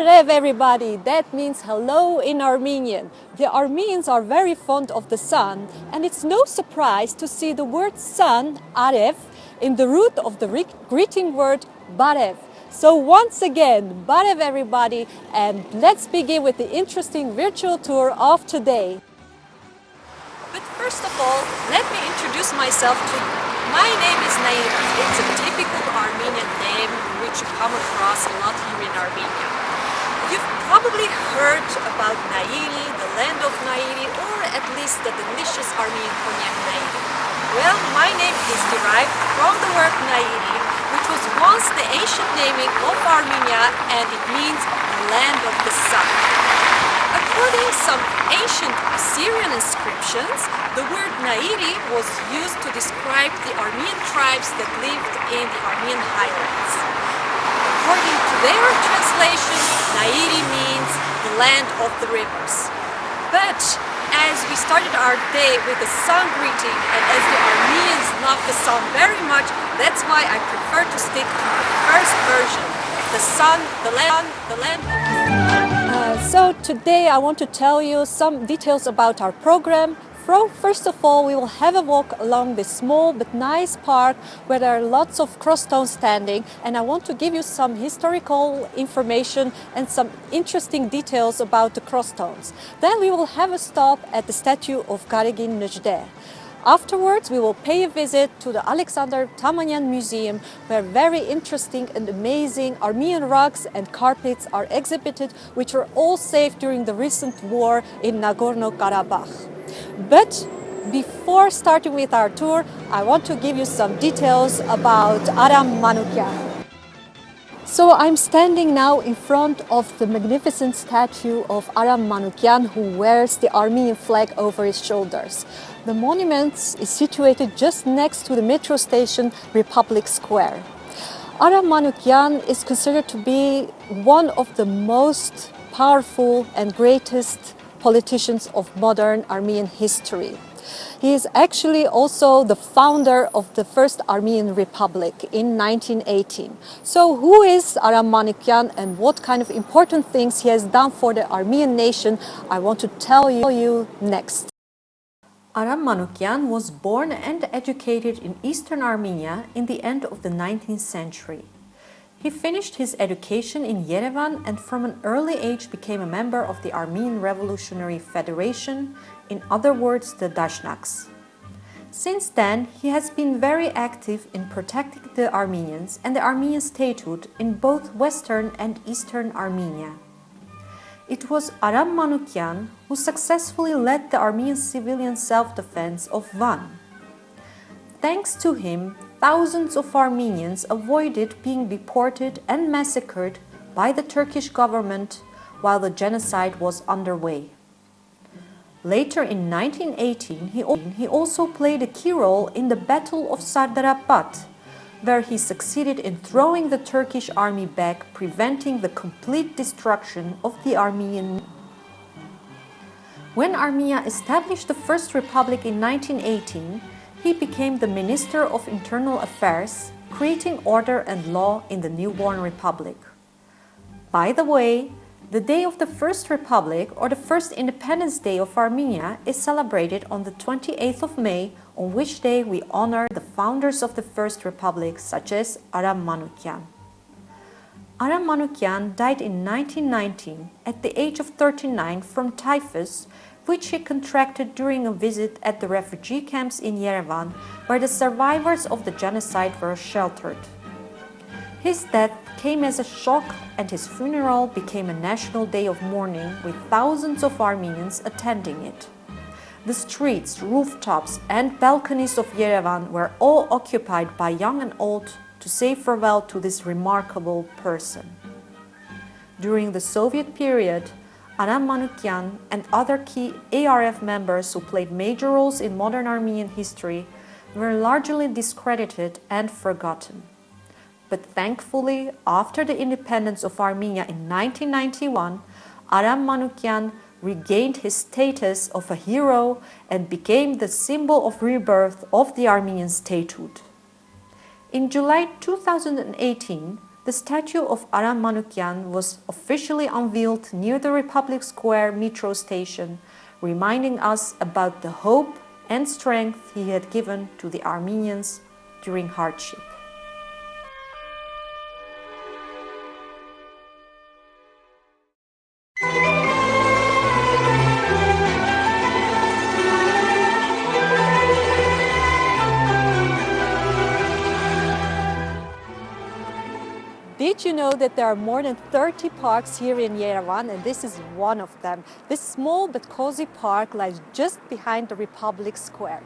Barev, everybody! That means hello in Armenian. The Armenians are very fond of the sun, and it's no surprise to see the word sun, arev, in the root of the greeting word barev. So once again, barev, everybody, and let's begin with the interesting virtual tour of today. But first of all, let me introduce myself to you. My name is Naira. It's a typical Armenian name which you come across a lot here in Armenia. You've probably heard about Nairi, the land of Nairi, or at least the delicious Armenian cognac Nairi. Well, my name is derived from the word Nairi, which was once the ancient naming of Armenia, and it means land of the sun. According to some ancient Assyrian inscriptions, the word Nairi was used to describe the Armenian tribes that lived in the Armenian highlands. According to their translation, Nairi means the land of the rivers. But as we started our day with the sun greeting, and as the Armenians love the sun very much, that's why I prefer to stick to the first version. The sun, the land of the sun. So today I want to tell you some details about our program. First of all, we will have a walk along this small but nice park where there are lots of crossstones standing, and I want to give you some historical information and some interesting details about the crossstones. Then we will have a stop at the statue of Karegin Mejide. Afterwards, we will pay a visit to the Alexander Tamanyan Museum, where very interesting and amazing Armenian rugs and carpets are exhibited, which were all saved during the recent war in Nagorno-Karabakh. But before starting with our tour, I want to give you some details about Aramanikyan. So I'm standing now in front of the magnificent statue of Aramanikyan, who wears the Armenian flag over his shoulders. The monument is situated just next to the metro station Republic Square. Aramanikyan is considered to be one of the most powerful and greatest politicians of modern Armenian history. He is actually also the founder of the first Armenian Republic in 1918. So who is Aramanikyan and what kind of important things he has done for the Armenian nation, I want to tell you next. Aramanikyan was born and educated in eastern Armenia in the end of the 19th century. He finished his education in Yerevan and from an early age became a member of the Armenian Revolutionary Federation, in other words, the Dashnaks. Since then, he has been very active in protecting the Armenians and the Armenian statehood in both western and eastern Armenia. It was Aramanikyan who successfully led the Armenian civilian self-defense of Van. Thanks to him, thousands of Armenians avoided being deported and massacred by the Turkish government while the genocide was underway. Later in 1918, he also played a key role in the Battle of Sardarabad, where he succeeded in throwing the Turkish army back, preventing the complete destruction of the Armenian. When Armenia established the First Republic in 1918, he became the Minister of Internal Affairs, creating order and law in the newborn republic. By the way, the day of the First Republic, or the first Independence Day of Armenia, is celebrated on the 28th of May, on which day we honor the founders of the First Republic, such as Aramanikyan. Aramanikyan died in 1919 at the age of 39 from typhus, which he contracted during a visit at the refugee camps in Yerevan, where the survivors of the genocide were sheltered. His death came as a shock, and his funeral became a national day of mourning, with thousands of Armenians attending it. The streets, rooftops, and balconies of Yerevan were all occupied by young and old to say farewell to this remarkable person. During the Soviet period, Aramanikyan and other key ARF members who played major roles in modern Armenian history were largely discredited and forgotten. But thankfully, after the independence of Armenia in 1991, Aramanikyan regained his status of a hero and became the symbol of rebirth of the Armenian statehood. In July 2018, the statue of Aramanikyan was officially unveiled near the Republic Square metro station, reminding us about the hope and strength he had given to the Armenians during hardship. Did you know that there are more than 30 parks here in Yerevan, and this is one of them? This small but cozy park lies just behind the Republic Square.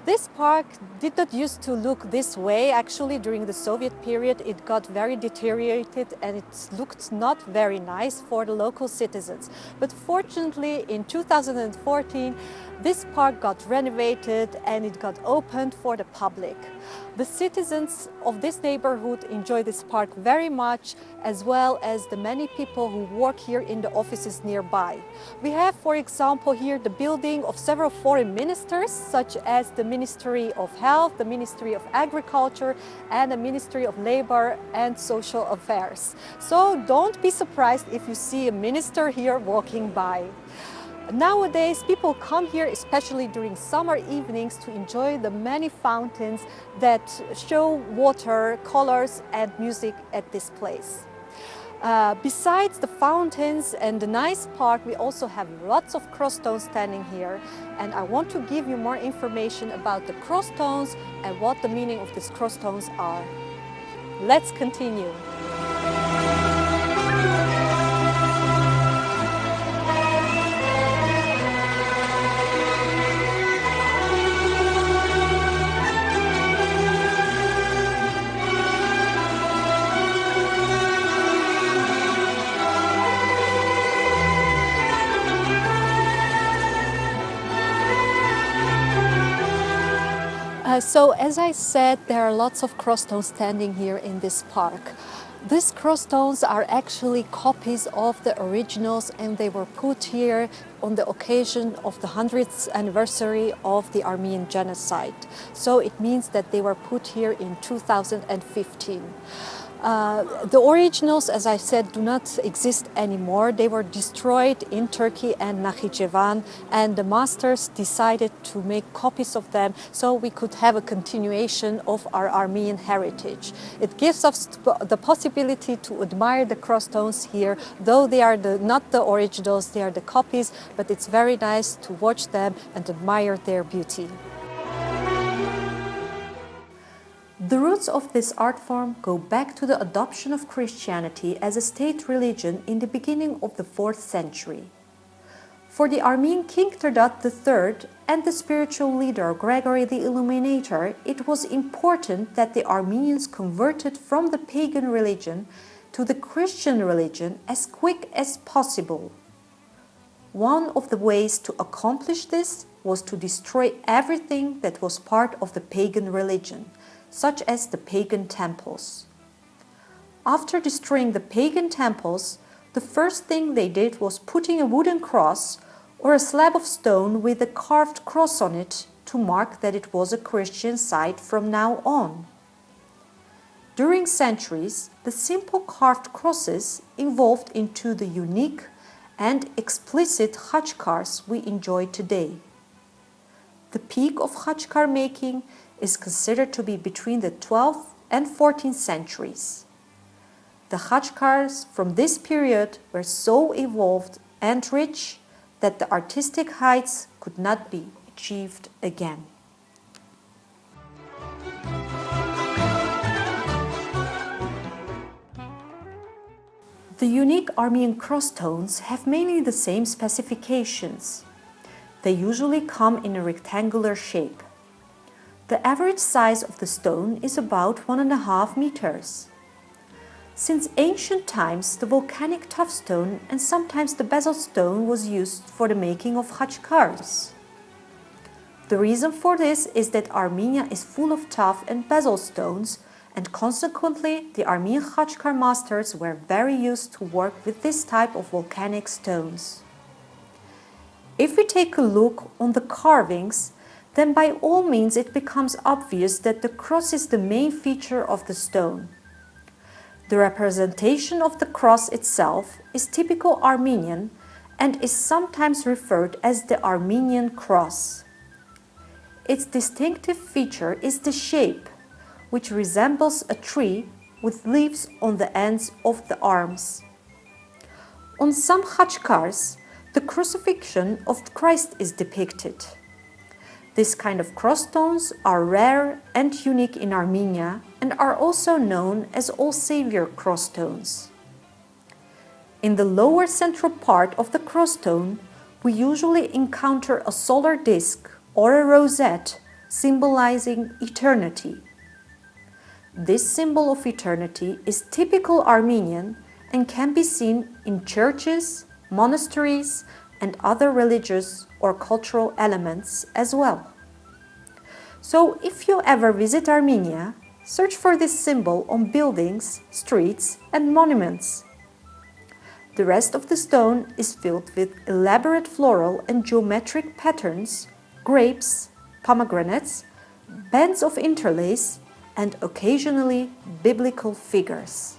This park did not used to look this way. Actually, during the Soviet period, it got very deteriorated and it looked not very nice for the local citizens. But fortunately, in 2014, this park got renovated and it got opened for the public. The citizens of this neighborhood enjoy this park very much, as well as the many people who work here in the offices nearby. We have, for example, here the building of several foreign ministers, such as the Ministry of Health, the Ministry of Agriculture, and the Ministry of Labor and Social Affairs. So don't be surprised if you see a minister here walking by. Nowadays, people come here, especially during summer evenings, to enjoy the many fountains that show water, colors, and music at this place. Besides the fountains and the nice park, we also have lots of crossstones standing here. And I want to give you more information about the crossstones and what the meaning of these crossstones are. Let's continue. So as I said, there are lots of crossstones standing here in this park. These crossstones are actually copies of the originals, and they were put here on the occasion of the 100th anniversary of the Armenian genocide. So it means that they were put here in 2015. The originals, as I said, do not exist anymore. They were destroyed in Turkey and Yerevan, and the masters decided to make copies of them so we could have a continuation of our Armenian heritage. It gives us the possibility to admire the crossstones here, though they are not the originals, they are the copies, but it's very nice to watch them and admire their beauty. The roots of this art form go back to the adoption of Christianity as a state religion in the beginning of the 4th century. For the Armenian King Terdot III and the spiritual leader Gregory the Illuminator, it was important that the Armenians converted from the pagan religion to the Christian religion as quick as possible. One of the ways to accomplish this was to destroy everything that was part of the pagan religion, such as the pagan temples. After destroying the pagan temples, the first thing they did was putting a wooden cross or a slab of stone with a carved cross on it to mark that it was a Christian site from now on. During centuries, the simple carved crosses evolved into the unique and explicit khachkars we enjoy today. The peak of khachkar making is considered to be between the 12th and 14th centuries. The khachkars from this period were so evolved and rich that the artistic heights could not be achieved again. The unique Armenian crossstones have mainly the same specifications. They usually come in a rectangular shape. The average size of the stone is about 1.5 meters. Since ancient times, the volcanic tuff stone and sometimes the basalt stone was used for the making of khachkars. The reason for this is that Armenia is full of tuff and basalt stones, and consequently the Armenian khachkar masters were very used to work with this type of volcanic stones. If we take a look on the carvings, then by all means it becomes obvious that the cross is the main feature of the stone. The representation of the cross itself is typical Armenian and is sometimes referred as the Armenian cross. Its distinctive feature is the shape, which resembles a tree with leaves on the ends of the arms. On some khachkars, the crucifixion of Christ is depicted. This kind of cross stones are rare and unique in Armenia and are also known as All Savior cross stones. In the lower central part of the cross stone, we usually encounter a solar disk or a rosette symbolizing eternity. This symbol of eternity is typical Armenian and can be seen in churches, monasteries, and other religious or cultural elements as well. So if you ever visit Armenia, search for this symbol on buildings, streets, and monuments. The rest of the stone is filled with elaborate floral and geometric patterns, grapes, pomegranates, bands of interlace, and occasionally biblical figures.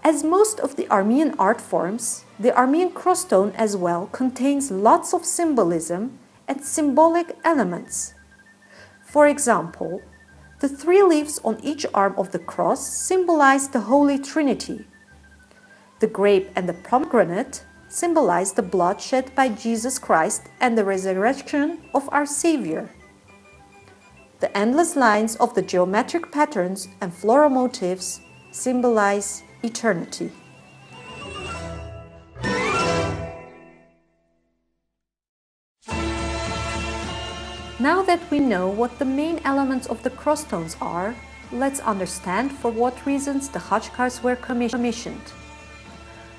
As most of the Armenian art forms, the Armenian cross stone as well contains lots of symbolism and symbolic elements. For example, the 3 leaves on each arm of the cross symbolize the Holy Trinity. The grape and the pomegranate symbolize the blood shed by Jesus Christ and the resurrection of our Savior. The endless lines of the geometric patterns and floral motifs symbolize eternity. Now that we know what the main elements of the cross stones are, let's understand for what reasons the khachkars were commissioned.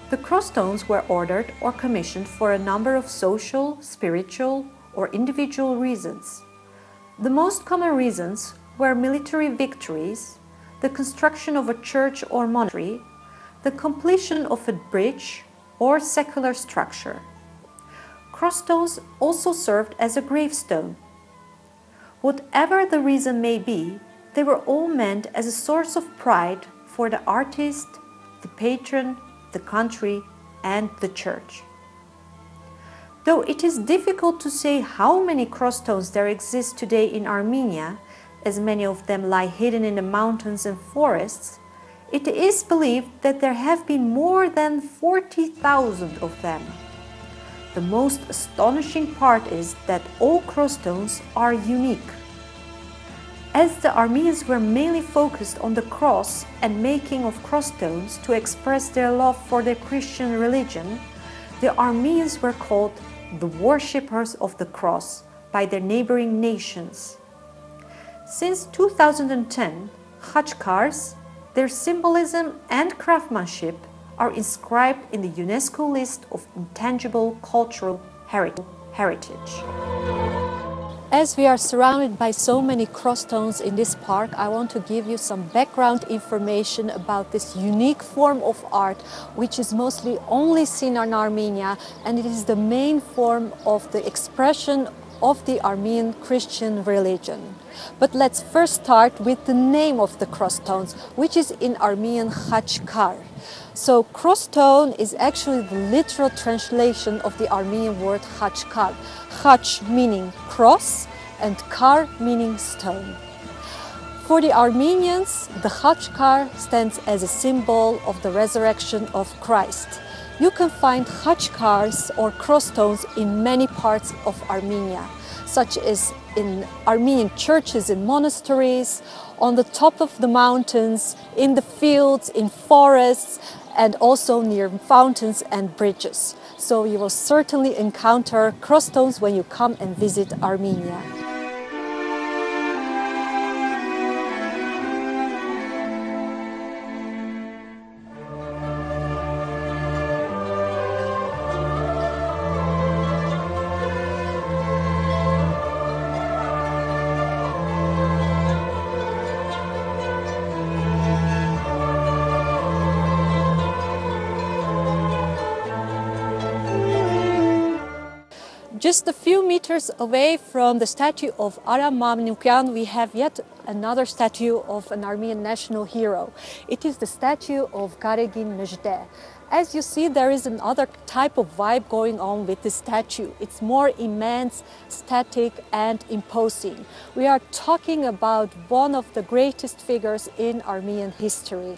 The cross stones were ordered or commissioned for a number of social, spiritual, or individual reasons. The most common reasons were military victories, the construction of a church or monastery, the completion of a bridge, or secular structure. Cross stones also served as a gravestone. Whatever the reason may be, they were all meant as a source of pride for the artist, the patron, the country, and the church. Though it is difficult to say how many cross stones there exist today in Armenia, as many of them lie hidden in the mountains and forests, it is believed that there have been more than 40,000 of them. The most astonishing part is that all cross stones are unique. As the Armenians were mainly focused on the cross and making of cross stones to express their love for their Christian religion, the Armenians were called the worshippers of the cross by their neighboring nations. Since 2010, khachkars, their symbolism and craftsmanship are inscribed in the UNESCO list of intangible cultural heritage. As we are surrounded by so many cross stones in this park, I want to give you some background information about this unique form of art, which is mostly only seen in Armenia, and it is the main form of the expression of the Armenian Christian religion. But let's first start with the name of the cross stones, which is in Armenian khachkar. So cross stone is actually the literal translation of the Armenian word khachkar. Khach meaning cross and kar meaning stone. For the Armenians, the khachkar stands as a symbol of the resurrection of Christ. You can find khachkars or cross stones in many parts of Armenia, such as in Armenian churches and monasteries, on the top of the mountains, in the fields, in forests, and also near fountains and bridges. So you will certainly encounter cross stones when you come and visit Armenia. Just a few meters away from the statue of Aramanikyan, we have yet another statue of an Armenian national hero. It is the statue of Karegin Mejide. As you see, there is another type of vibe going on with this statue. It's more immense, static, and imposing. We are talking about one of the greatest figures in Armenian history.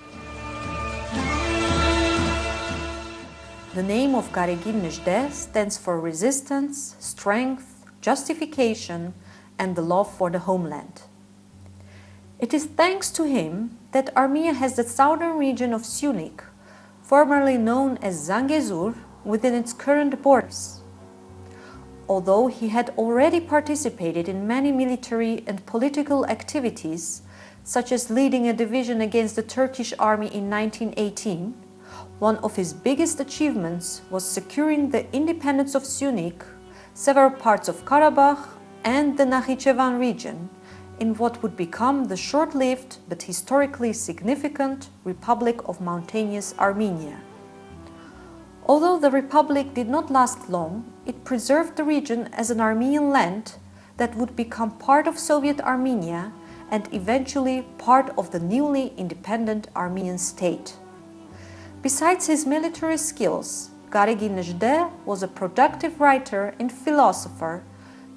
The name of Karegin Mejide stands for resistance, strength, justification, and the love for the homeland. It is thanks to him that Armenia has the southern region of Syunik, formerly known as Zangezur, within its current borders. Although he had already participated in many military and political activities, such as leading a division against the Turkish army in 1918, one of his biggest achievements was securing the independence of Syunik, several parts of Karabakh, and the Nakhichevan region, in what would become the short-lived but historically significant Republic of Mountainous Armenia. Although the republic did not last long, it preserved the region as an Armenian land that would become part of Soviet Armenia and eventually part of the newly independent Armenian state. Besides his military skills, Karegin Mejide was a productive writer and philosopher,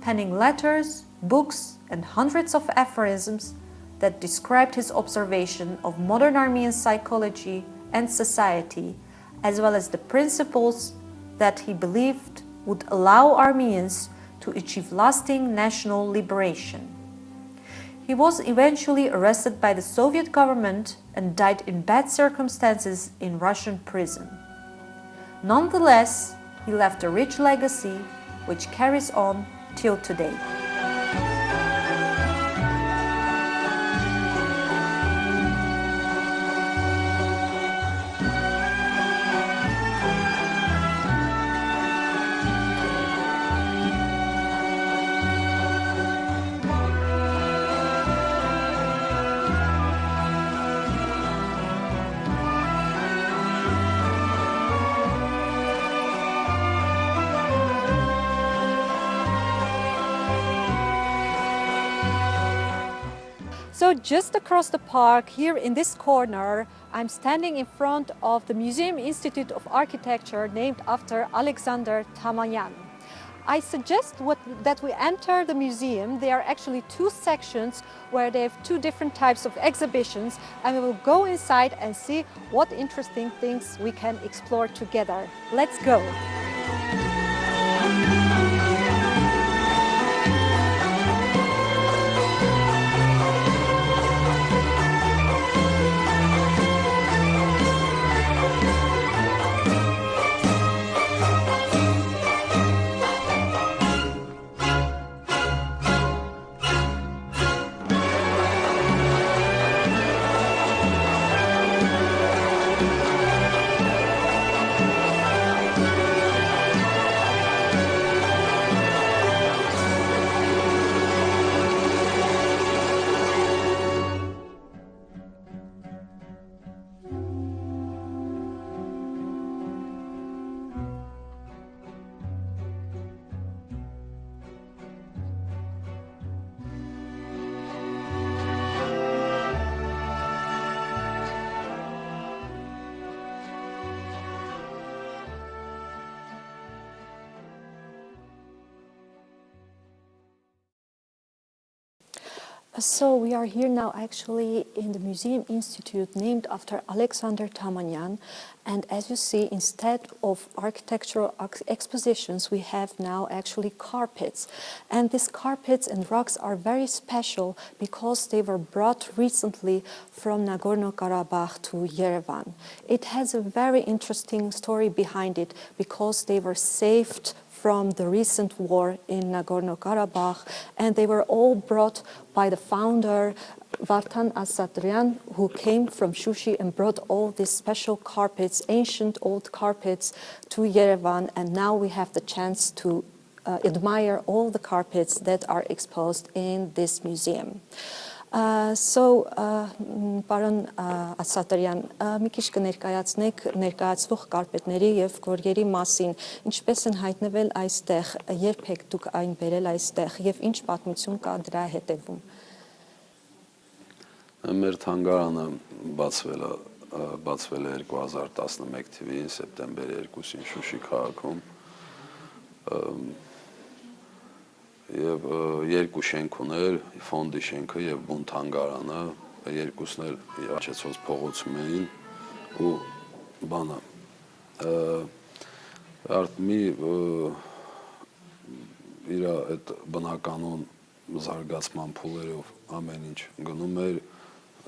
penning letters, books, and hundreds of aphorisms that described his observation of modern Armenian psychology and society, as well as the principles that he believed would allow Armenians to achieve lasting national liberation. He was eventually arrested by the Soviet government and died in bad circumstances in Russian prison. Nonetheless, he left a rich legacy which carries on till today. So just across the park, here in this corner, I'm standing in front of the Museum Institute of Architecture named after Alexander Tamanyan. I suggest that we enter the museum. There are actually two sections where they have two different types of exhibitions, and we will go inside and see what interesting things we can explore together. Let's go! So we are here now actually in the Museum Institute named after Alexander Tamanyan, and as you see, instead of architectural expositions, we have now actually carpets, and these carpets and rugs are very special because they were brought recently from Nagorno-Karabakh to Yerevan. It has a very interesting story behind it because they were saved from the recent war in Nagorno-Karabakh, and they were all brought by the founder Vartan Asatryan, who came from Shushi and brought all these special carpets, ancient old carpets, to Yerevan, and now we have the chance to admire all the carpets that are exposed in this museum. Պարոն Ասատրյան, մի քիչ կներկայացնեք ներկայացվող կարպետների եւ գորգերի մասին, ինչպես են հայտնվել այստեղ, երբ եք դուք այն բերել այստեղ եւ ինչ պատմություն կա դրա հետևում։ Մեր թանգարանը բացվել է 2011 թվականին սեպտեմբերի 2-ին Շուշի քաղաքում եւ երկու շենք ուներ, ֆոնդի շենքը եւ բուն թանգարանը, երկուսն էլ Աչեցոց փողոցում էին ու բանը արտմի իր այդ բնականոն զարգացման փուլերով ամեն ինչ գնում էր,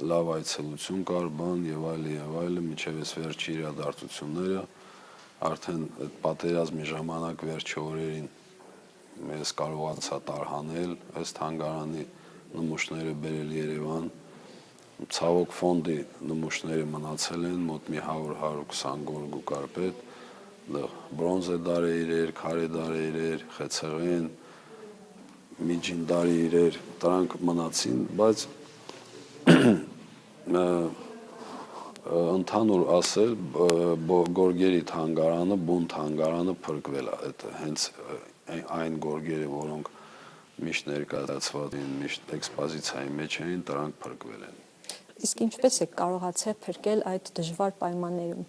լավ այցելություն կար, բան եւ այլը, մինչեւ այս վերջի իրադարձությունները, արդեն այդ պատերազմի ժամանակ վերջի օրերին մեզ կարողացա տարհանել, այս թանգարանի նմուշները բերել Երևան, ցավոք ֆոնդի նմուշները մնացել են, մոտ մի 100-120 գորգ ու կարպետ, բրոնզե դարե իրեր, քարե դարե իրեր, խեցեղեն, միջին դարի իրեր, դրանք մնացին, բայց ընդհանուր ասել գորգերի թանգարանը, բուն թանգարանը փրկվել է, հենց այն գորգերը, որոնք միշտ ներկայացված են, միշտ էքսպոզիցիայի մեջ էին, դրանք փրկվել են։ Իսկ ինչպես եք կարողացել փրկել այդ դժվար պայմաններում։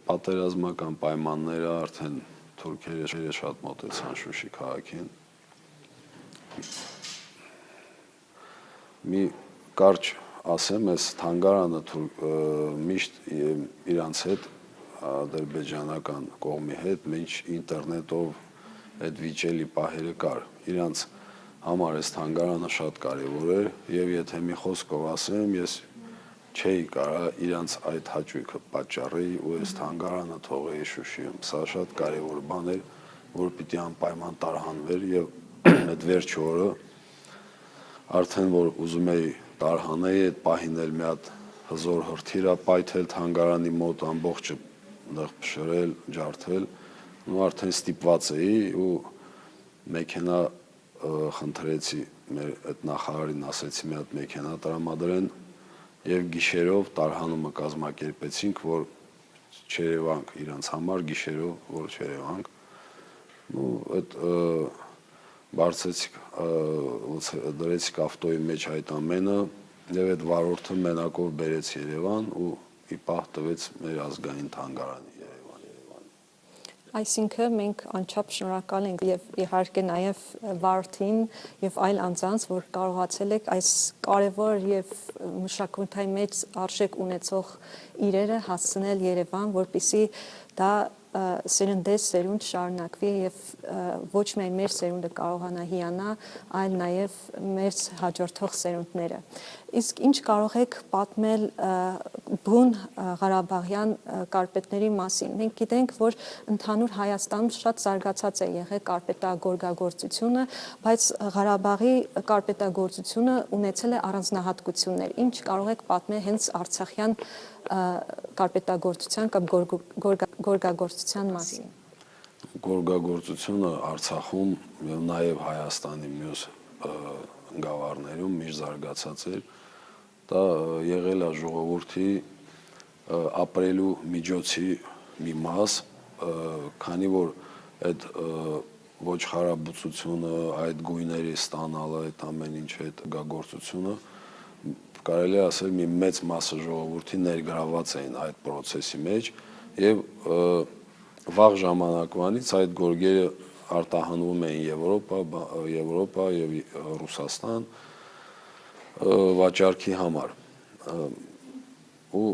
Պատերազմական պայմանները արդեն թուրքերը շատ մոտեցան Շուշի քաղաքին։ Մի կարճ ասեմ, այս թանգարանը միշտ իրանց հետ ադրբեջանական կողմի հետ մինչ ինտերնետով այդ վիճելի պահերը կար։ Իրանց համար այս թանգարանը շատ կարևոր էր եւ եթե մի խոսքով ասեմ, ես չէի կարա իրանց այդ հաճույքը պատճառեի ու այս թանգարանը թողեի Շուշիում։ Սա շատ կարևոր բան էր, որ պիտի անպայման տարհանվեր եւ այդ վերջի օրը արդեն որ ուզում էի տարհանեի, այդ պահին էլ մի հատ հզոր հրթիրա պայթել թանգարանի մոտ, ամբողջը դեղ փշրել, ջարդել, ու արդեն ստիպված էի ու մեքենա խնդրեցի մեր այդ նախարարին, ասեցի մի հատ մեքենա տրամադրեն եւ գիշերով տարհանումը կազմակերպեցինք, որ չերևանք իրանց համար գիշերով, որ չերևանք, ու այդ բարձեցիք, դրեցիք ավտոյի մեջ այդ ամենը եւ այդ վարորդը մենակով բերեց Երևան ու ի պահ տվեց մեր ազգային թանգարանի Երևան։ Այսինքն մենք անչափ շնորհակալ ենք եւ իհարկե նաեւ վարորդին եւ այլ անձանց, որ կարողացել եք այս կարևոր եւ մշակութային մեծ արժեք ունեցող իրերը հասցնել Երևան, որպեսզի դա սերնդես սերունդ շարունակվի եւ ոչ միայն մեր սերունդը կարողանա հիանա, այլ նաեւ մեր հաջորդող սերունդները։ Իսկ ինչ կարող եք պատմել բուն Ղարաբաղյան կարպետների մասին։ Մենք գիտենք, որ ընդհանուր Հայաստանում շատ զարգացած է եղել կարպետագորգագործությունը, բայց Ղարաբաղի կարպետագործությունը ունեցել է առանձնահատկություններ։ Ինչ կարող եք պատմել հենց արցախյան կարպետագործության կամ գորգագործության մասին։ Գորգագործությունը Արցախում եւ նաեւ Հայաստանի մյուս գավառներում միշտ զարգացած էր, դա եղել է ժողովրդի ապրելու միջոցի մի մաս, քանի որ այդ ոչխարաբուծությունը, այդ գույների ստանալը, այդ ամեն ինչ այդ գորգագործությունը կարելի է ասել մի մեծ մասը ժողովրդի ներգրաված էին այդ process-ի մեջ եւ վաղ ժամանակվանից այդ գորգերը արտահանվում էին Եվրոպա եւ Ռուսաստան վաճառքի համար։ Ու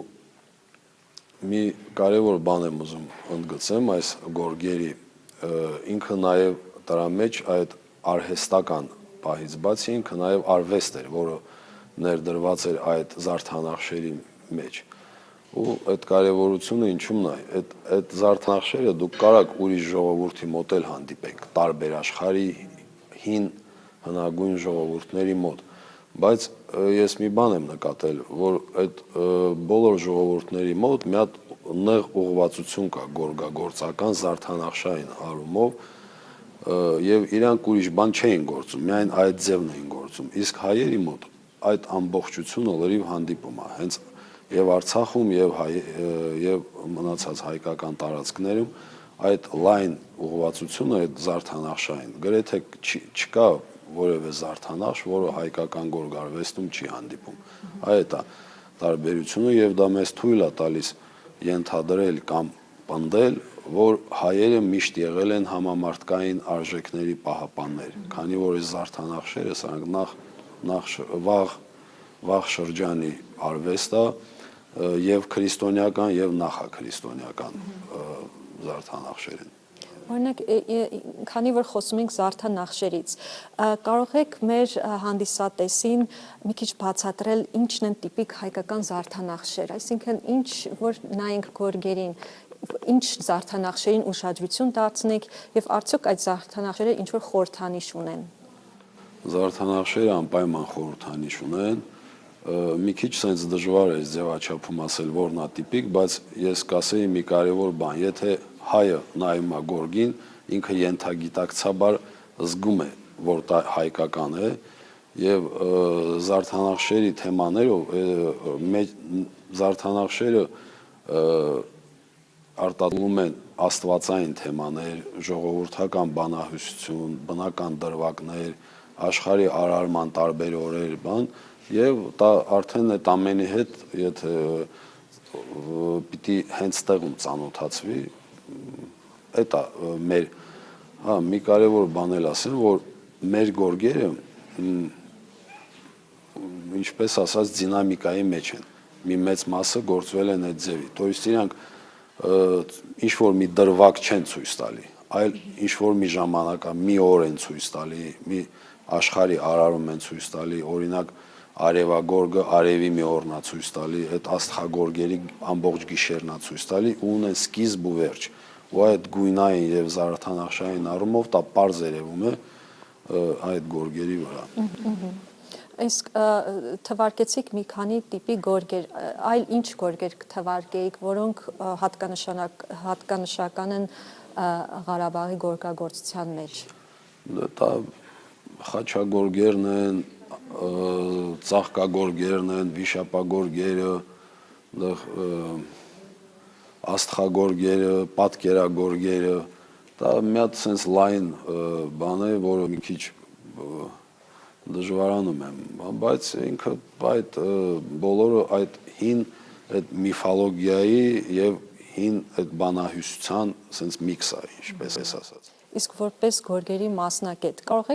մի կարևոր բան եմ ուզում ընդգծեմ այս գորգերի ինքը նաեւ դրա մեջ այդ արհեստական պահից բացի ինքը նաեւ արվեստ էր, որը ներդրված էր այդ զարդանախշերի մեջ։ Ու այդ կարևորությունը ինչու՞մն է, այդ զարդանախշերը դուք կարաք ուրիշ ժողովրդի մոտ էլ հանդիպեք, տարբեր աշխարհի հին հնագույն ժողովուրդների մոտ, բայց ես մի բան եմ նկատել, որ այդ բոլոր ժողովուրդների մոտ մի հատ նեղ ուղղվածություն կա գորգագործական զարդանախշային առումով եւ իրանք ուրիշ բան չէին գործում, միայն այդ ձևն էին գործում, իսկ հայերի մոտ այդ ամբողջությունը լրիվ հանդիպում է, հենց եւ Արցախում եւ մնացած հայկական տարածքներում այդ լայն ուղղվածությունը, այդ զարդանախշային գրեթե չկա որևէ զարդանախշ, որը հայկական գորգարվեստում չի հանդիպում։ Այդ է տարբերությունը եւ դա մեզ թույլ է տալիս ենթադրել կամ պնդել, որ հայերը միշտ եղել են համամարտկային արժեքների պահապաններ, քանի որ այս զարդանախշերը սրանք նախ վաղ շրջանի արվեստ է եւ քրիստոնեական եւ նախաքրիստոնեական զարդանախշեր են։ Օրինակ, քանի որ խոսում ենք զարդանախշերից, կարող եք մեր հանդիսատեսին մի քիչ բացատրել ինչն են տիպիկ հայկական զարդանախշեր, այսինքն ինչ որ նայենք գորգերին, ինչ զարդանախշերին ուշադրություն դարձնենք եւ արդյոք այդ զարդանախշերը ինչ որ խորհրդանիշ ունեն։ Զարդանախշերը անպայման խորհրդանիշ ունեն, մի քիչ sense դժվար է ձևաչափում ասել որն է տիպիկ, բայց ես կասեի մի կարևոր բան, եթե հայը նայում է գորգին, ինքը ենթագիտակցաբար զգում է, որ դա հայկական է եւ զարդանախշերի թեմաներով զարդանախշերը արտադրում են աստվածային թեմաներ, ժողովրդական բանահյուսություն, բնական դրվագներ, աշխարհի արարման տարբեր օրեր, բան, եւ դա արդեն այդ ամենի հետ, եթե պիտի հենց տեղում ծանոթացվի, այդ է մեր, մի կարևոր բան էլ ասեմ, որ մեր գորգերը, ինչպես ասած, դինամիկայի մեջ են, մի մեծ մասը գործվել են այդ ձևի, то есть իրանք ինչ-որ մի դրվագ չեն ցույց տալի, այլ ինչ-որ մի ժամանակա, մի օր են ցույց տալի, մի աշխարհի արարում են ցույց տալի, օրինակ արևագորգը արևի մի օրն է ցույց տալի, այդ աստղագորգերի ամբողջ գիշերն է ցույց տալի ու ունեն սկիզբ ու վերջ, ու այդ գույնային եւ զարդանախշային առումով դա պարզ երևում է այդ գորգերի վրա։ Իսկ թվարկեցիք մի քանի տիպի գորգեր, այլ ինչ գորգեր թվարկեիք, որոնք հատկանշական են Ղարաբաղի գորգագործության մեջ։ Դա խաչագորգերն են, ծաղկագորգերն են, վիշապագորգերը, աստղագորգերը, պատկերագորգերը, դա մի հատ sense լայն բան է, որը մի քիչ դժվարանում եմ, բայց ինքը այդ բոլորը այդ հին այդ միֆոլոգիայի եւ հին այդ բանահյուսության sense mix է, ինչպես ես ասած։ Իսկ որպես գորգերի մասնակետ, կարող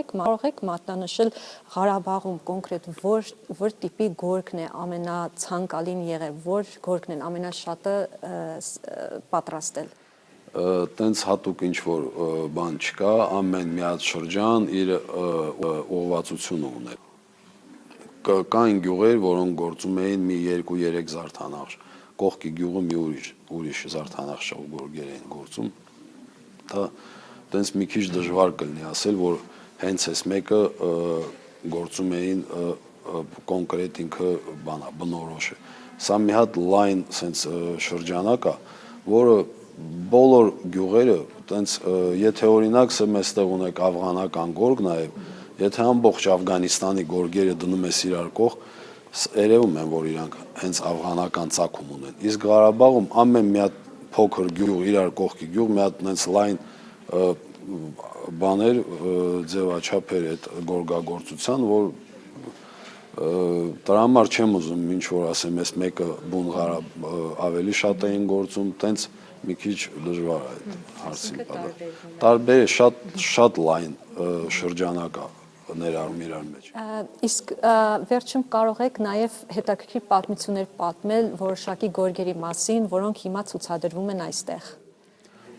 եք մատնանշել Ղարաբաղում կոնկրետ որ տիպի գորգն է ամենացանկալին եղել, որ գորգն են ամենաշատը պատրաստել։ Տենց հատուկ ինչ-որ բան չկա, ամեն մի հատ շրջան իր ուղղվածությունը ունի։ Կային գյուղեր, որոնք գործում էին մի 2-3 զարդանախշ, կողքի գյուղը մի ուրիշ զարդանախշ գորգեր էին գործում։ Դա տենց մի քիչ դժվար կլինի ասել, որ հենց այս մեկը գործում էին կոնկրետ ինքը բնորոշ է։ Սա մի հատ լայն sense շրջանակ է, որը բոլոր գյուղերը, տենց եթե օրինակ մեստեղ ունեք աֆղանական գորգ նաև, եթե ամբողջ Աֆղանիստանի գորգերը դնում ես իրար կողք, երևում են, որ իրանք հենց աֆղանական ծագում ունեն։ Իսկ Ղարաբաղում ամեն մի հատ փոքր գյուղ, իրար կողքի գյուղ, մի հատ տենց լայն բաներ ձևաչափեր այդ գորգագործության, որ դրա համար չեմ ուզում ինչ որ ասեմ, այս մեկը բուն ավելի շատ էին գործում, տենց մի քիչ դժվար է այդ հարցին պատասխանել։ Տարբեր է, շատ լայն շրջանակ է ներառում իրար մեջ։ Իսկ վերջում կարող եք նաև հետաքրքիր պատմություններ պատմել որոշակի գորգերի մասին, որոնք հիմա ցուցադրվում են այստեղ։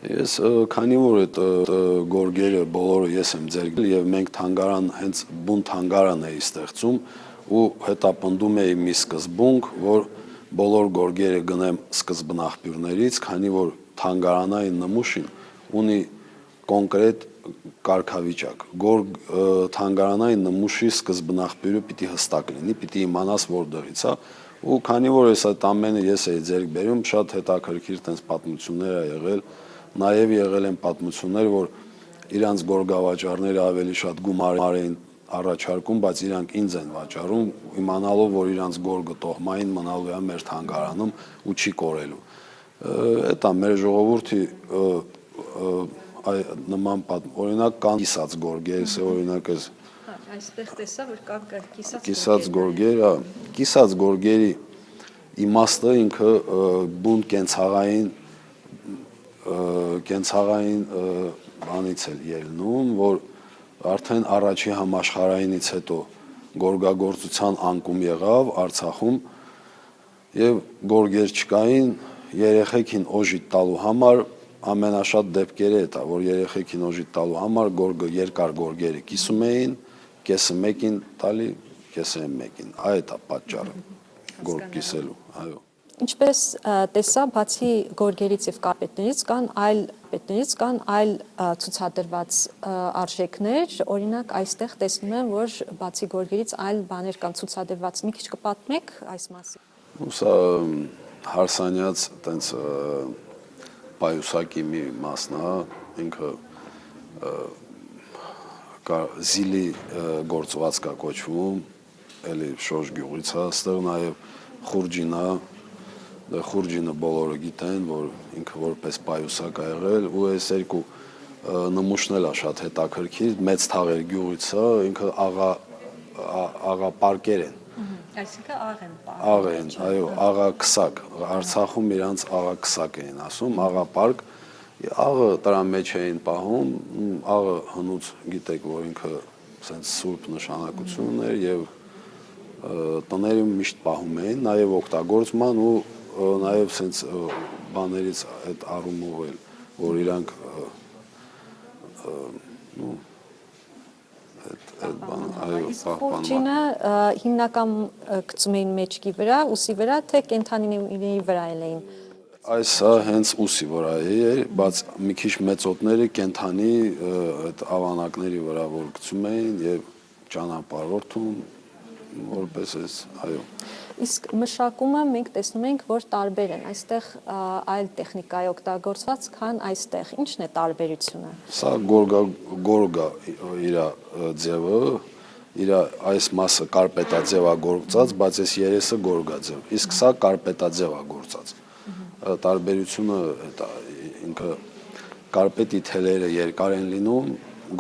Ես քանի որ այդ գորգերը բոլորը ես եմ ձեռքել եւ մենք թանգարան հենց բուն թանգարան էի ստեղծում ու հետապնդում էի մի սկզբունք, որ բոլոր գորգերը գնեմ սկզբնաղբյուրներից, քանի որ թանգարանային նմուշին ունի կոնկրետ կարգավիճակ։ Թանգարանային նմուշի սկզբնաղբյուրը պիտի հստակ լինի, պիտի իմանաս որտեղից է, ու քանի որ ես այդ ամենը ես էի ձեռք բերում, շատ հետաքրքիր տես պատմություններ ա եղել, նաև եղել են պատմություններ, որ իրանց գորգավաճառները ավելի շատ գումար էին առաջարկում, բայց իրանք ինձ են վաճառում, իմանալով, որ իրանց գորգը տոհմային մնալու է մեր թանգարանում ու չի կորելու։ Այդ է մեր ժողովրդի նման օրինակ կան կիսած գորգեր, օրինակ այս Այստեղ տեսա, որ կան կիսած գորգերը, կիսած գորգերի իմաստը ինքը բուն կենցաղային բանից էլ ելնում, որ արդեն առաջի համաշխարհայինից հետո գորգագործության անկում եղավ Արցախում եւ գորգեր չկային, երեխեքին օժիտ տալու համար ամենաշատ դեպքերը դա, որ երեխեքին օժիտ տալու համար երկար գորգերը կիսում էին, կեսը մեկին տալի, կեսը մեկին, այդ է պատճառը գորգ կիսելու, այո։ Ինչպես տեսա, բացի գորգերից եւ կարպետներից կան այլ ցուցադրված արժեքներ, օրինակ այստեղ տեսնում եմ, որ բացի գորգերից այլ բաներ կան ցուցադրված, մի քիչ կպատմեք այս մասին։ Սա հարսանյաց տենց պայուսակի մի մասն է, ինքը զիլի գործվածք է կոչվում, էլի շոշ գյուղից է, այստեղ նաև խուրջին է, խուրջինը բոլորը գիտեն, որ ինքը որպես պայուսակ է եղել, ու այս երկու նմուշն էլ է շատ հետաքրքիր, մեծ թաղեր գյուղից է, ինքը աղա պարկեր են։ Այսինքն աղ են, այո, աղա քսակ, Արցախում իրանց աղա քսակ էին ասում, աղա պարկ, աղը դրա մեջ էին պահում, աղը հնուց գիտեք, որ ինքը սենց սուրբ նշանակություն էր եւ տներում միշտ պահում էին, նաեւ օգտագործման ու նաեւ սենց բաներից այդ առումով էլ, որ իրանք այդ բանը, այո, պահպանման։ Խուրջինը հիմնական գծում էին մեջքի վրա, ուսի վրա, թե կենդանիների վրա էին։ Այսը հենց ուսի վրա էր, բայց մի քիչ մեծոտները կենթանի այդ ավանակների վրա որ գցում էին եւ ճանապարհորդում որպես էս, այո։ Իսկ մշակումը մենք տեսնում ենք, որ տարբեր են։ Այստեղ այլ տեխնիկա է օգտագործված, քան այստեղ։ Ինչն է տարբերությունը։ Սա գորգա իր ձևը, իր այս մասը կարպետաձև է գործած, բայց այս երեսը գորգաձև։ Իսկ սա կարպետաձև է գործած։ Տարբերությունը դա ինքը կարպետի թելերը երկար են լինում,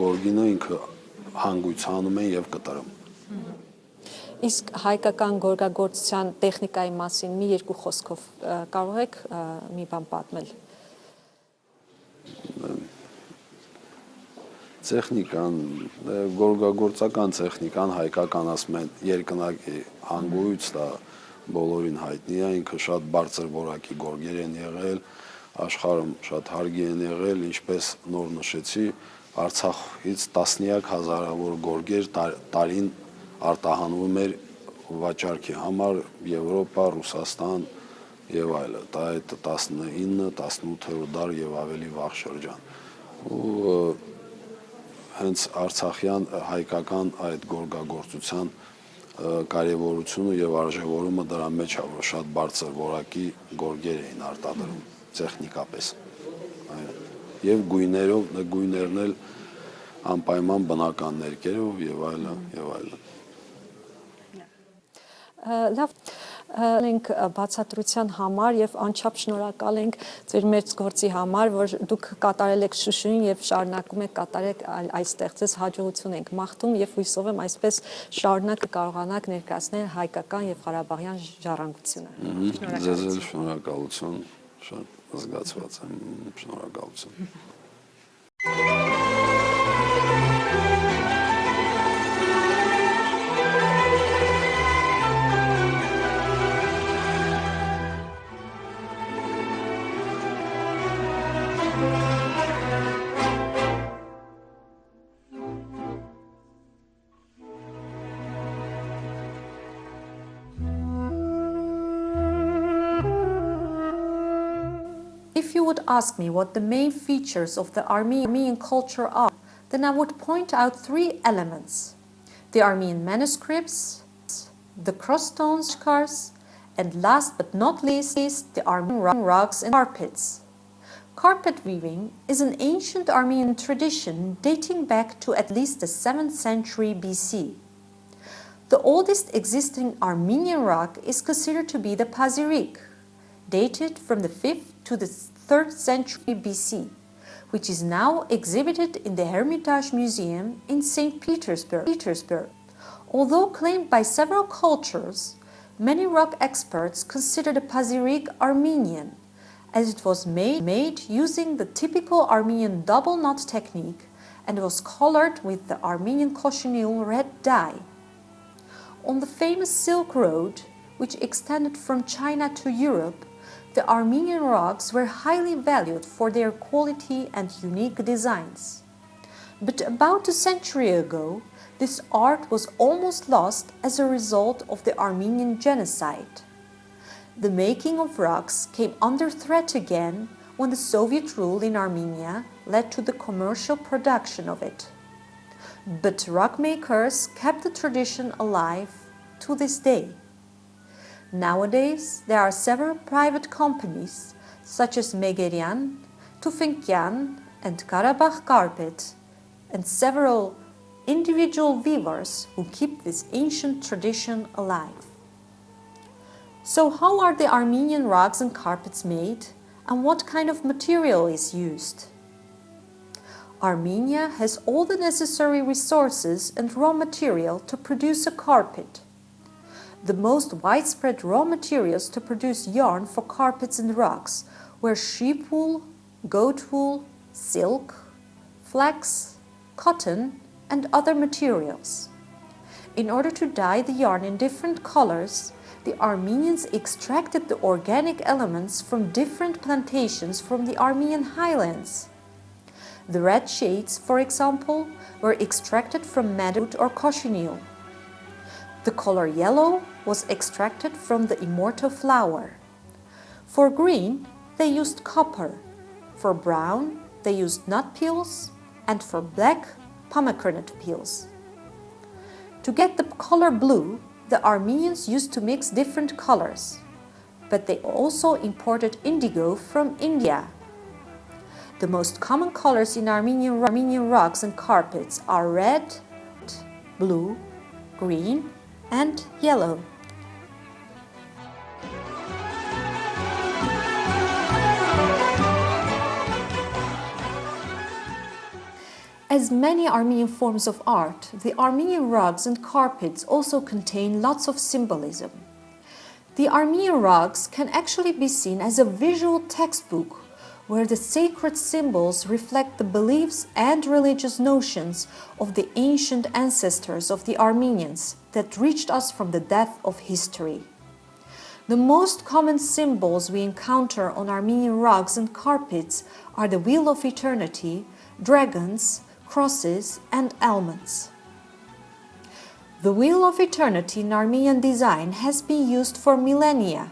գորգինը ինքը հանգույցանում են եւ կտրում։ Իսկ հայկական գորգագործության տեխնիկայի մասին մի երկու խոսքով կարող եք մի բան պատմել։ Տեխնիկան, գորգագործական տեխնիկան հայկական ասում են երկնակի հանգույց, դա բոլորին հայտնի է, ինքը շատ բարձր որակի գորգեր են եղել, աշխարհում շատ հարգի են եղել, ինչպես նոր նշեցի, Արցախից տասնյակ հազարավոր գորգեր տարին արտահանվում էր վաճառքի համար Եվրոպա, Ռուսաստան եւ այլը, դա այդ 19-18-րդ դար եւ ավելի վաղ շրջան։ Ու հենց արցախյան հայկական այդ գորգագործության կարևորությունը եւ արժեվորումը դրա մեջ է, որ շատ բարձր որակի գորգեր էին արտադրում տեխնիկապես։ Այո։ Եվ գույներն էլ անպայման բնական ներկերով եւ այլն եւ այլն։ Լավ, ենք բացատրության համար եւ անչափ շնորհակալ ենք ձեր մեծ գործի համար, որ դուք կատարել եք Շուշիին եւ շարունակում եք կատարել այստեղ։ Ձեզ հաջողություն ենք մաղթում եւ հույսով եմ այսպես շարունակ կարողանաք ներկայացնել հայկական եւ ղարաբաղյան ժառանգությունը։ Ձեզ էլ շնորհակալություն, շատ զգացված եմ, շնորհակալություն։ If you would ask me what the main features of the Armenian culture are, then I would point out three elements: the Armenian manuscripts, the cross-stones cars, and last but not least, the Armenian rugs and carpets. Carpet weaving is an ancient Armenian tradition dating back to at least the 7th century BC. The oldest existing Armenian rug is considered to be the Pazyryk, dated from the 5th to the 3rd century BC, which is now exhibited in the Hermitage Museum in St. Petersburg. Although claimed by several cultures, many rock experts consider the Pazyryk Armenian, as it was made using the typical Armenian double knot technique and was colored with the Armenian cochineal red dye. On the famous Silk Road, which extended from China to Europe, the Armenian rugs were highly valued for their quality and unique designs. But about a century ago, this art was almost lost as a result of the Armenian genocide. The making of rugs came under threat again when the Soviet rule in Armenia led to the commercial production of it. But rug makers kept the tradition alive to this day. Nowadays, there are several private companies such as Mejide, Tufenkyan and Karabakh Carpet, and several individual weavers who keep this ancient tradition alive. So how are the Armenian rugs and carpets made, and what kind of material is used? Armenia has all the necessary resources and raw material to produce a carpet. The most widespread raw materials to produce yarn for carpets and rugs were sheep wool, goat wool, silk, flax, cotton, and other materials. In order to dye the yarn in different colors, the Armenians extracted the organic elements from different plantations from the Armenian highlands. The red shades, for example, were extracted from meadow or cochineal. The color yellow was extracted from the immortal flower. For green, they used copper. For brown, they used nut peels, and for black, pomegranate peels. To get the color blue, the Armenians used to mix different colors, but they also imported indigo from India. The most common colors in Armenian rugs and carpets are red, blue, green, and yellow. As many Armenian forms of art, the Armenian rugs and carpets also contain lots of symbolism. The Armenian rugs can actually be seen as a visual textbook where the sacred symbols reflect the beliefs and religious notions of the ancient ancestors of the Armenians that reached us from the depth of history. The most common symbols we encounter on Armenian rugs and carpets are the Wheel of Eternity, dragons, crosses, and almonds. The Wheel of Eternity in Armenian design has been used for millennia.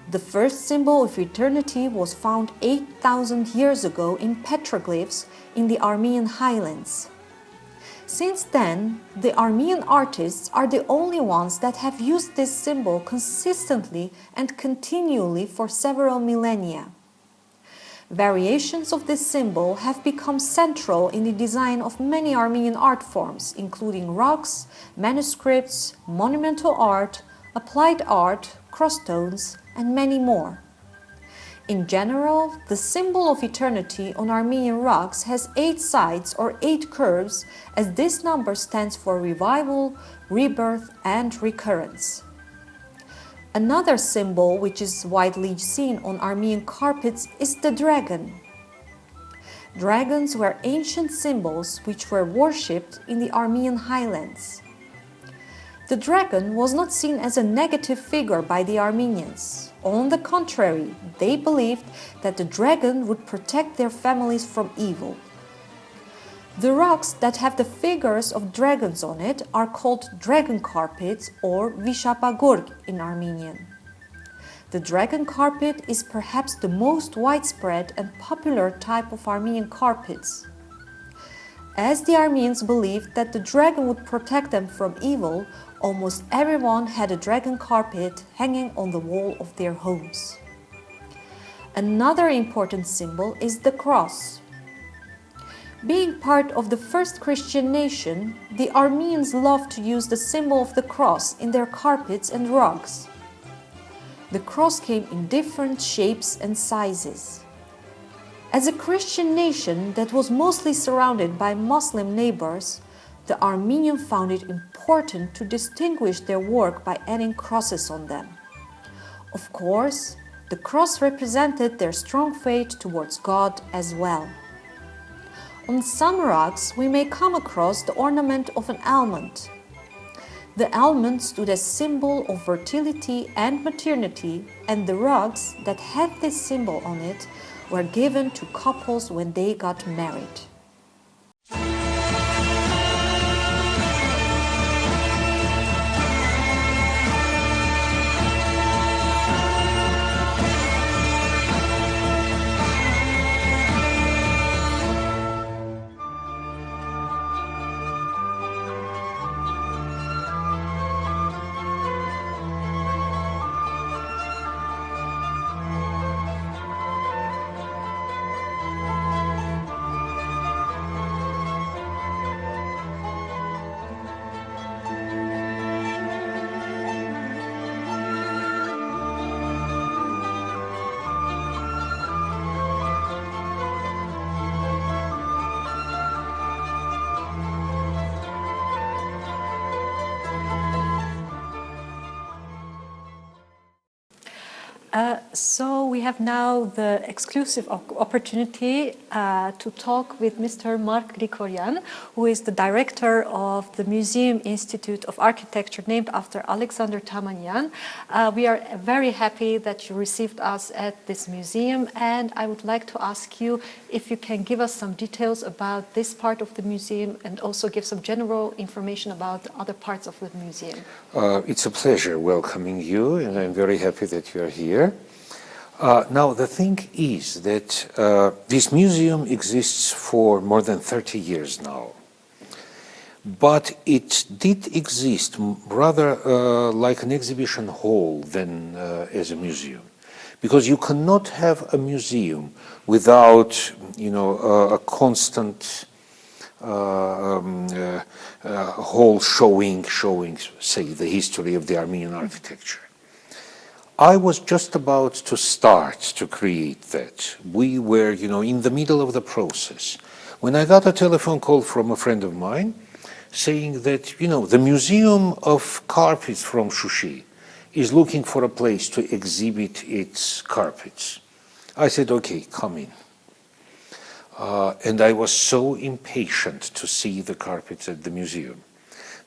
The first symbol of eternity was found 8,000 years ago in petroglyphs in the Armenian highlands. Since then, the Armenian artists are the only ones that have used this symbol consistently and continually for several millennia. Variations of this symbol have become central in the design of many Armenian art forms, including rugs, manuscripts, monumental art, applied art, crossstones, and many more. In general, the symbol of eternity on Armenian rugs has 8 sides or 8 curves, as this number stands for revival, rebirth, and recurrence. Another symbol which is widely seen on Armenian carpets is the dragon. Dragons were ancient symbols which were worshipped in the Armenian highlands. The dragon was not seen as a negative figure by the Armenians. On the contrary, they believed that the dragon would protect their families from evil. The rugs that have the figures of dragons on it are called dragon carpets or vishapagorg in Armenian. The dragon carpet is perhaps the most widespread and popular type of Armenian carpets. As the Armenians believed that the dragon would protect them from evil, almost everyone had a dragon carpet hanging on the wall of their homes. Another important symbol is the cross. Being part of the first Christian nation, the Armenians loved to use the symbol of the cross in their carpets and rugs. The cross came in different shapes and sizes. As a Christian nation that was mostly surrounded by Muslim neighbors, the Armenians found it important to distinguish their work by adding crosses on them. Of course, the cross represented their strong faith towards God as well. On some rugs, we may come across the ornament of an almond. The almond stood as symbol of fertility and maternity, and the rugs that had this symbol on it were given to couples when they got married. So we have now the exclusive opportunity to talk with Mr. Mark Grigoryan, who is the director of the Museum Institute of Architecture named after Alexander Tamanyan. We are very happy that you received us at this museum, and I would like to ask you if you can give us some details about this part of the museum and also give some general information about other parts of the museum. It's a pleasure welcoming you, and I'm very happy that you are here. Now, the thing is that this museum exists for more than 30 years now. But it did exist rather like an exhibition hall than as a museum. Because you cannot have a museum without, a constant hall showing, say, the history of the Armenian architecture. I was just about to start to create that. We were, in the middle of the process when I got a telephone call from a friend of mine saying that, the Museum of Carpets from Shushi is looking for a place to exhibit its carpets. I said, okay, come in. And I was so impatient to see the carpets at the museum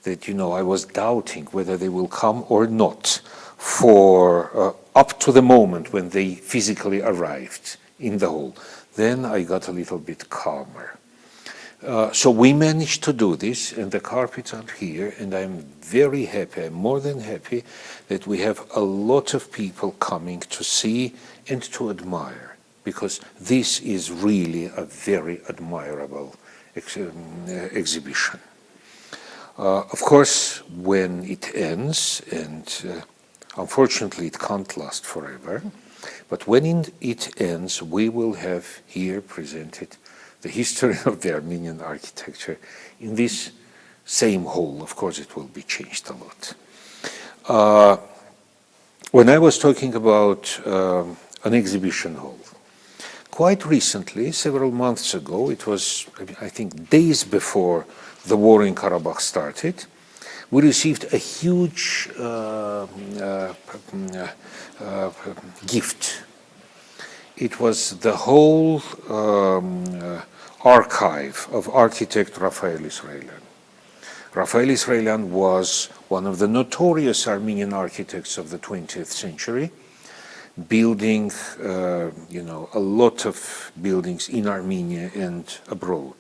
that, I was doubting whether they will come or not for up to the moment when they physically arrived in the hall. Then I got a little bit calmer. So we managed to do this, and the carpets are here, and I'm very happy, I'm more than happy that we have a lot of people coming to see and to admire, because this is really a very admirable exhibition. Of course, when it ends, and unfortunately it can't last forever, but when it ends, we will have here presented the history of the Armenian architecture in this same hall. Of course, it will be changed a lot. When I was talking about an exhibition hall, quite recently, several months ago, it was, I think, days before the war in Karabakh started, we received a huge gift. It was the whole archive of architect Rafael Israelian. Rafael Israelian was one of the notorious Armenian architects of the 20th century, building, a lot of buildings in Armenia and abroad.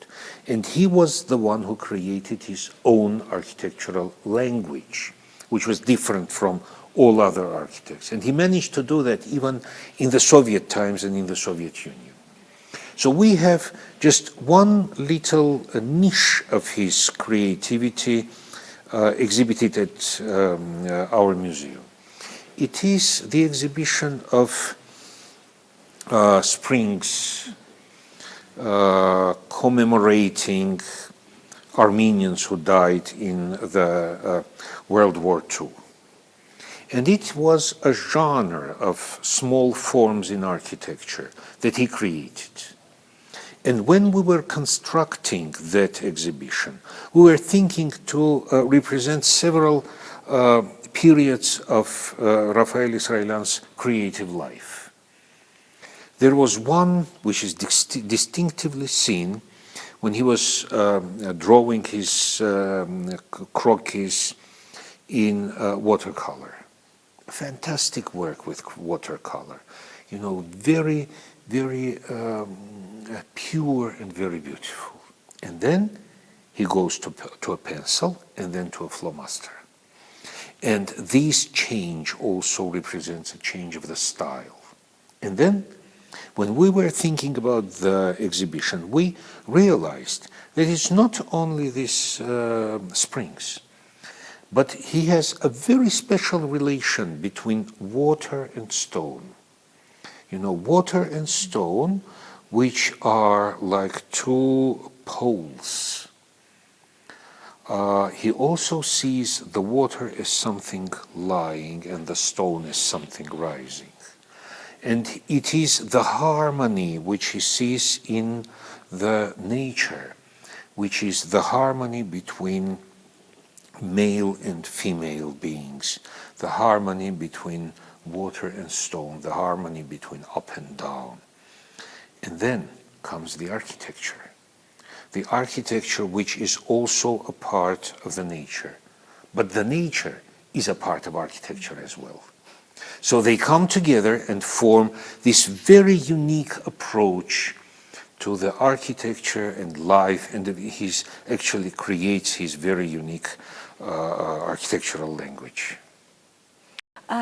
And he was the one who created his own architectural language, which was different from all other architects. And he managed to do that even in the Soviet times and in the Soviet Union. So we have just one little niche of his creativity exhibited at our museum. It is the exhibition of springs commemorating Armenians who died in the World War II. And it was a genre of small forms in architecture that he created. And when we were constructing that exhibition, we were thinking to represent several periods of Rafael Israelian's creative life. There was one which is distinctively seen when he was drawing his croquis in watercolor. Fantastic work with watercolor, very, very pure and very beautiful. And then he goes to a pencil and then to a flowmaster. And this change also represents a change of the style. And then, when we were thinking about the exhibition, we realized that it's not only these springs, but he has a very special relation between water and stone. Water and stone, which are like two poles. He also sees the water as something lying and the stone as something rising. And it is the harmony which he sees in the nature, which is the harmony between male and female beings, the harmony between water and stone, the harmony between up and down. And then comes the architecture which is also a part of the nature. But the nature is a part of architecture as well. So they come together and form this very unique approach to the architecture and life, and he actually creates his very unique architectural language.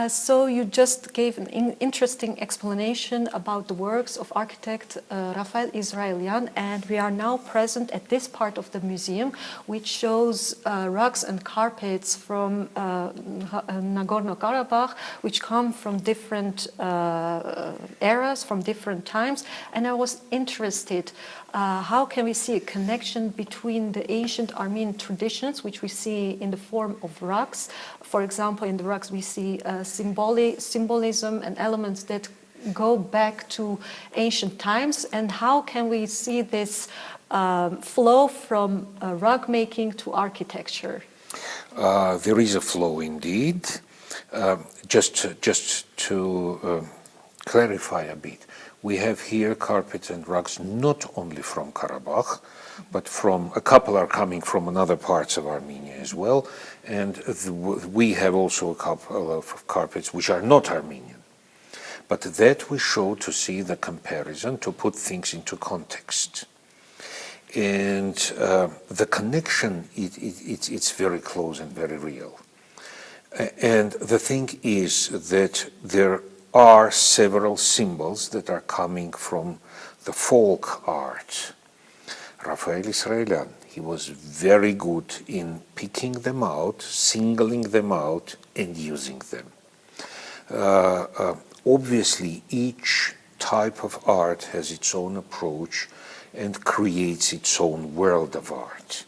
So you just gave an interesting explanation about the works of architect Rafael Israelian, and we are now present at this part of the museum, which shows rugs and carpets from Nagorno-Karabakh, which come from different eras, from different times. And I was interested, how can we see a connection between the ancient Armenian traditions, which we see in the form of rugs? For example, in the rugs we see symbolism and elements that go back to ancient times, and how can we see this flow from rug making to architecture? There is a flow indeed. Just to clarify a bit, we have here carpets and rugs not only from Karabakh, but from a couple are coming from other parts of Armenia as well, and we have also a couple of carpets which are not Armenian. But that we show to see the comparison, to put things into context. And the connection, it's very close and very real. And the thing is that there are several symbols that are coming from the folk art. Rafael Israelian, he was very good in picking them out, singling them out, and using them. Obviously, each type of art has its own approach and creates its own world of art.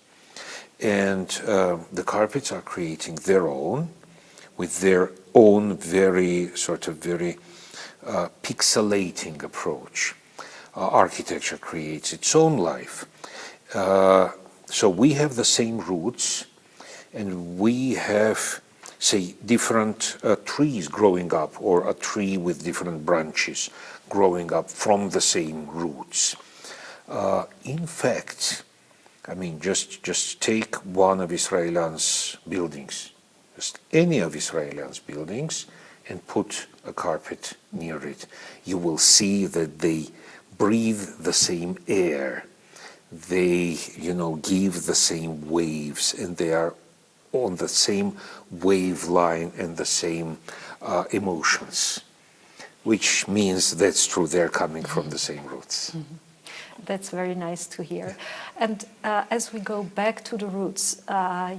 And the carpets are creating their own, with their own very pixelating approach. Architecture creates its own life. So we have the same roots, and we have, say, different trees growing up, or a tree with different branches growing up from the same roots. In fact, I mean, just take one of Israelian's buildings, just any of Israelian's buildings, and put a carpet near it. You will see that they breathe the same air. They, give the same waves, and they are on the same wave line and the same emotions, which means that's true, they're coming from the same roots. Mm-hmm. That's very nice to hear. And as we go back to the roots,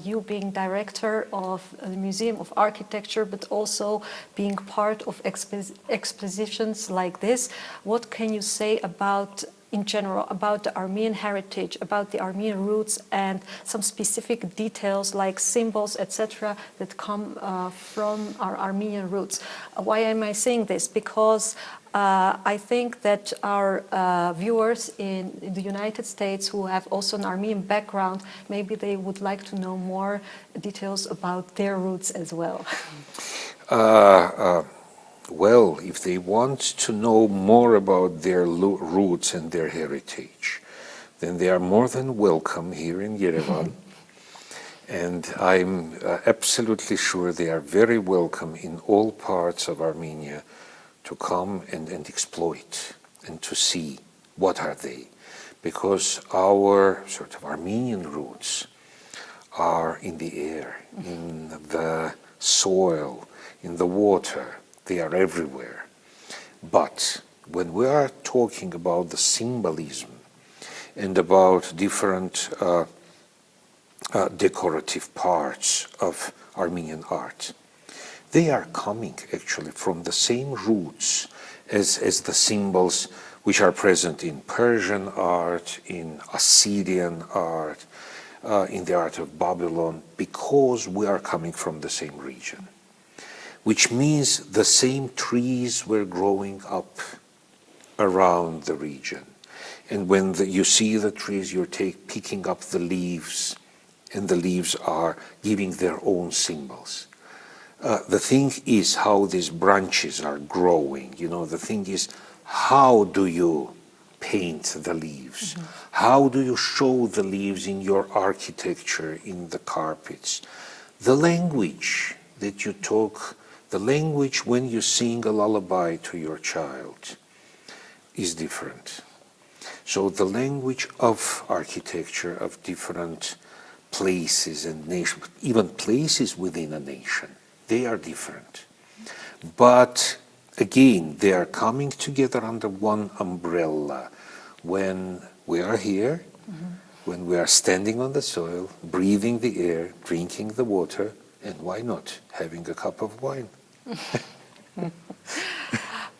you being director of the Museum of Architecture, but also being part of expositions like this, what can you say about in general about the Armenian heritage, about the Armenian roots, and some specific details like symbols, etc., that come from our Armenian roots. Why am I saying this? Because I think that our viewers in the United States who have also an Armenian background, maybe they would like to know more details about their roots as well. Well, if they want to know more about their roots and their heritage, then they are more than welcome here in Yerevan. And I'm absolutely sure they are very welcome in all parts of Armenia to come and exploit and to see what are they. Because our sort of Armenian roots are in the air, in the soil, in the water. They are everywhere. But when we are talking about the symbolism and about different decorative parts of Armenian art, they are coming actually from the same roots as the symbols which are present in Persian art, in Assyrian art, in the art of Babylon, because we are coming from the same region. Which means the same trees were growing up around the region. And when you see the trees, you're picking up the leaves, and the leaves are giving their own symbols. The thing is how these branches are growing. The thing is, how do you paint the leaves? How do you show the leaves in your architecture, in the carpets? The language that you talk, the language when you sing a lullaby to your child is different. So the language of architecture of different places and nations, even places within a nation, they are different. But again, they are coming together under one umbrella when we are here, when we are standing on the soil, breathing the air, drinking the water, and why not having a cup of wine?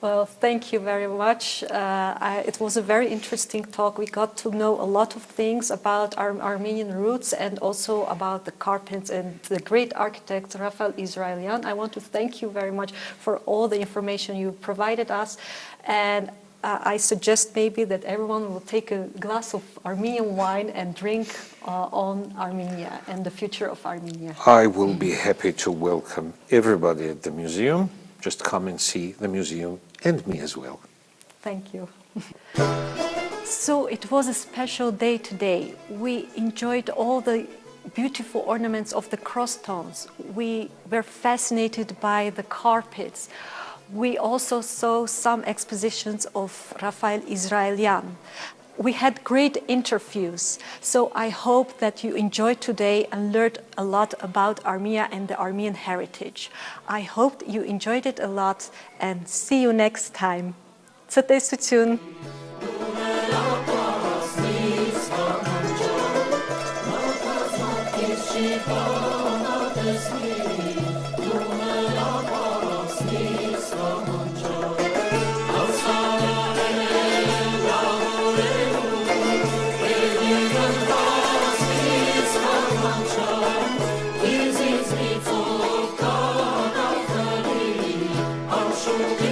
Well, thank you very much. It was a very interesting talk. We got to know a lot of things about our Armenian roots and also about the carpets and the great architect, Rafael Israelian. I want to thank you very much for all the information you provided us. And I suggest maybe that everyone will take a glass of Armenian wine and drink on Armenia and the future of Armenia. I will be happy to welcome everybody at the museum. Just come and see the museum and me as well. Thank you. So it was a special day today. We enjoyed all the beautiful ornaments of the cross tones. We were fascinated by the carpets. We also saw some expositions of Rafael Israelian. We had great interviews, so I hope that you enjoyed today and learned a lot about Armenia and the Armenian heritage. I hope you enjoyed it a lot and see you next time. Ցտեսություն. Is